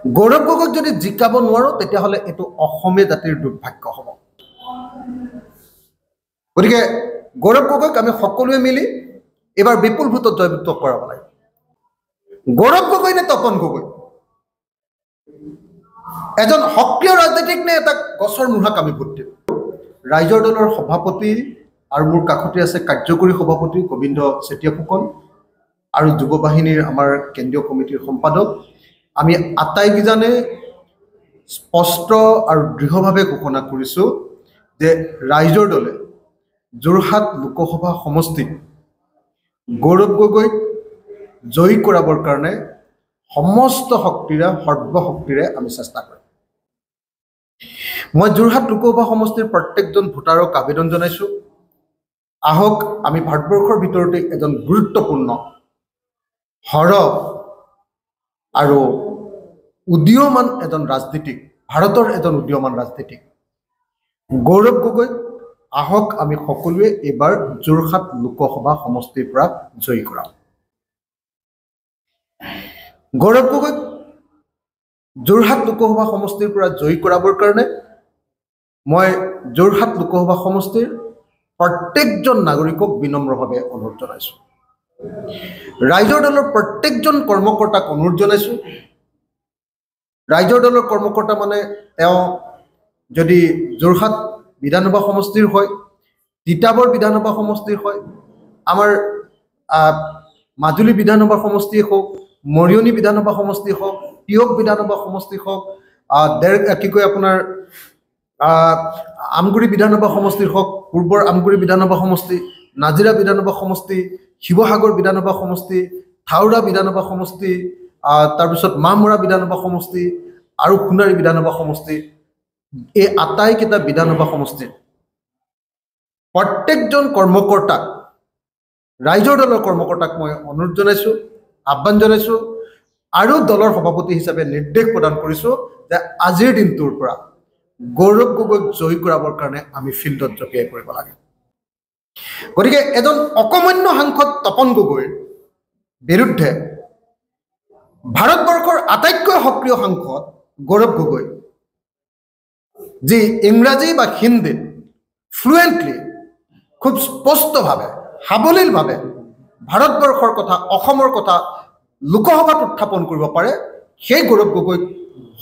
গৌৰৱ গগৈক যদি জিকাব নোৱাৰো তেতিয়াহ'লে এইটো অসমীয়া জাতিৰ দুৰ্ভাগ্য হ'ব। গতিকে গৌৰৱ গগৈক আমি সকলোৱে মিলি এবাৰ বিপুল ভোটত জয়যুক্ত কৰাব লাগে। গৌৰৱ গগৈ নে তপন গগৈ, এজন সক্ৰিয় ৰাজনীতিক নে এটা গছৰ মূঢ়াক আমি ভোট দিম? ৰাইজৰ দলৰ সভাপতি আৰু মোৰ কাষতে আছে কাৰ্যকৰী সভাপতি গোবিন্দ চেতিয়া ফুকন আৰু যুৱ বাহিনীৰ আমাৰ কেন্দ্ৰীয় কমিটিৰ সম্পাদক। আমি আটাইকেইজনে স্পষ্ট আৰু দৃঢ়ভাৱে ঘোষণা কৰিছোঁ যে ৰাইজৰ দলে যোৰহাট লোকসভা সমষ্টিত গৌৰৱ গগৈক জয়ী কৰাবৰ কাৰণে সমস্ত শক্তিৰে সৰ্বশক্তিৰে আমি চেষ্টা কৰিম। মই যোৰহাট লোকসভা সমষ্টিৰ প্ৰত্যেকজন ভোটাৰক আবেদন জনাইছোঁ, আহক আমি ভাৰতবৰ্ষৰ ভিতৰতে এজন গুৰুত্বপূৰ্ণ সৰহ আৰু উদীয়মান এজন ৰাজনীতিক, ভাৰতৰ এজন উদীয়মান ৰাজনীতিক গৌৰৱ গগৈক আহক আমি সকলোৱে এইবাৰ যোৰহাট লোকসভা সমষ্টিৰ পৰা জয়ী কৰাম। গৌৰৱ গগৈক যোৰহাট লোকসভা সমষ্টিৰ পৰা জয়ী কৰাবৰ কাৰণে মই যোৰহাট লোকসভা সমষ্টিৰ প্ৰত্যেকজন নাগৰিকক বিনম্ৰভাৱে অনুৰোধ জনাইছোঁ। ৰাইজৰ দলৰ প্ৰত্যেকজন কৰ্মকৰ্তাক অনুৰোধ জনাইছোঁ। ৰাইজৰ দলৰ কৰ্মকৰ্তা মানে তেওঁ যদি যোৰহাট বিধানসভা সমষ্টিৰ হয়, তিতাবৰ বিধানসভা সমষ্টিৰ হয়, আমাৰ মাজুলী বিধানসভা সমষ্টি হওক, মৰিয়নি বিধানসভা সমষ্টি হওক, টিয়ক বিধানসভা সমষ্টি হওক, কি কয় আপোনাৰ আমগুৰি বিধানসভা সমষ্টিৰ হওক, পূৰ্বৰ আমগুৰি বিধানসভা সমষ্টি, নাজিৰা বিধানসভা সমষ্টি, শিৱসাগৰ বিধানসভা সমষ্টি, থাউৰা বিধানসভা সমষ্টি, তাৰপিছত মাহমৰা বিধানসভা সমষ্টি আৰু সোণাৰী বিধানসভা সমষ্টি, এই আটাইকেইটা বিধানসভা সমষ্টিত প্ৰত্যেকজন কৰ্মকৰ্তাক, ৰাইজৰ দলৰ কৰ্মকৰ্তাক মই অনুৰোধ জনাইছোঁ, আহ্বান জনাইছোঁ আৰু দলৰ সভাপতি হিচাপে নিৰ্দেশ প্ৰদান কৰিছোঁ যে আজিৰ দিনটোৰ পৰা গৌৰৱ গগৈক জয়ী কৰাবৰ কাৰণে আমি ফিল্ডত জঁপিয়াই পৰিব লাগে। গতিকে এজন অকমান্য সাংসদ তপন গগৈৰ বিৰুদ্ধে ভাৰতবৰ্ষৰ আটাইতকৈ সক্ৰিয় সাংসদ গৌৰৱ গগৈ, যি ইংৰাজী বা হিন্দীত ফ্লুৱেণ্টলি খুব স্পষ্টভাৱে সাৱলীলভাৱে ভাৰতবৰ্ষৰ কথা, অসমৰ কথা লোকসভাত উত্থাপন কৰিব পাৰে, সেই গৌৰৱ গগৈক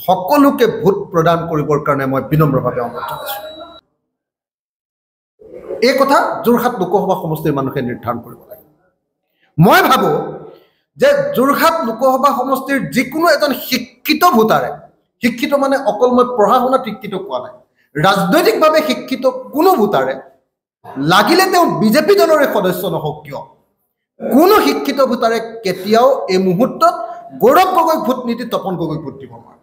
সকলোকে ভোট প্ৰদান কৰিবৰ কাৰণে মই বিনম্ৰভাৱে অনুৰোধ জনাইছোঁ। এই কথা যোৰহাট লোকসভা সমষ্টিৰ মানুহে নিৰ্ধাৰণ কৰিব লাগে। মই ভাবোঁ যে যোৰহাট লোকসভা সমষ্টিৰ যিকোনো এজন শিক্ষিত ভোটাৰে, শিক্ষিত মানে অকল মই পঢ়া শুনাত শিক্ষিত কোৱা নাই, ৰাজনৈতিকভাৱে শিক্ষিত কোনো ভোটাৰে, লাগিলে তেওঁ বিজেপি দলৰে সদস্য নহওক কিয়, কোনো শিক্ষিত ভোটাৰে কেতিয়াও এই মুহূৰ্তত গৌৰৱ গগৈক ভোট নিদি তপন গগৈক ভোট দিব নোৱাৰে।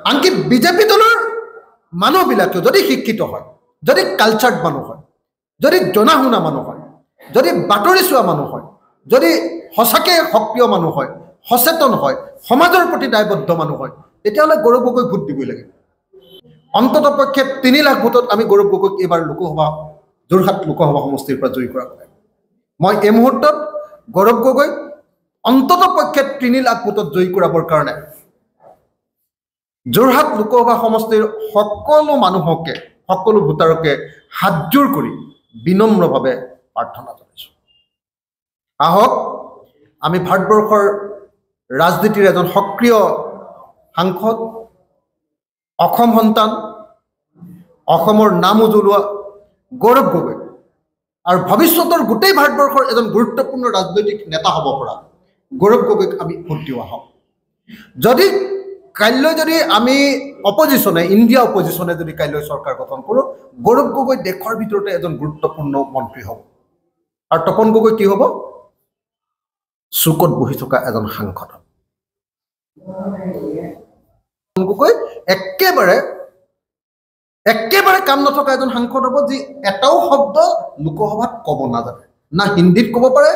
আনকি বিজেপি দলৰ মানুহবিলাকেও যদি শিক্ষিত হয়, যদি কালচাৰ্ড মানুহ হয়, যদি জনা শুনা মানুহ হয়, যদি বাতৰি চোৱা মানুহ হয়, যদি সঁচাকৈ সক্ৰিয় মানুহ হয়, সচেতন হয়, সমাজৰ প্ৰতি দায়বদ্ধ মানুহ হয়, তেতিয়াহ'লে গৌৰৱ গগৈক ভোট দিবই লাগিব। অন্ততঃ পক্ষে 3 লাখ ভোটত আমি গৌৰৱ গগৈক এইবাৰ যোৰহাট লোকসভা সমষ্টিৰ পৰা জয়ী কৰাব লাগে। মই এই মুহূৰ্তত গৌৰৱ গগৈক অন্ততঃ পক্ষে 3 লাখ ভোটত জয়ী কৰাবৰ কাৰণে যোৰহাট লোকসভা সমষ্টিৰ সকলো মানুহকে, সকলো ভোটাৰকে হাতযোৰ কৰি বিনম্ৰভাৱে প্ৰাৰ্থনা জনাইছোঁ। আহক আমি ভাৰতবৰ্ষৰ ৰাজনীতিৰ এজন সক্ৰিয় সাংসদ, অসম সন্তান, অসমৰ নাম উজ্বলোৱা গৌৰৱ গগৈ আৰু ভৱিষ্যতৰ গোটেই ভাৰতবৰ্ষৰ এজন গুৰুত্বপূৰ্ণ ৰাজনৈতিক নেতা হ'ব পৰা গৌৰৱ গগৈক আমি ভোট দিওঁ। আহক, যদি কাইলৈ যদি আমি অপজিশ্যনে, ইণ্ডিয়া অপজিশ্যনে যদি কাইলৈ চৰকাৰ গঠন কৰোঁ, গৌৰৱ গগৈ দেশৰ ভিতৰতে এজন গুৰুত্বপূৰ্ণ মন্ত্ৰী হ'ব আৰু তপন গগৈ কি হ'ব? চুকত বহি থকা এজন সাংসদ। গগৈ একেবাৰে কাম নথকা এজন সাংসদ হ'ব, যি এটাও শব্দ লোকসভাত ক'ব নাজানে, না হিন্দীত ক'ব পাৰে,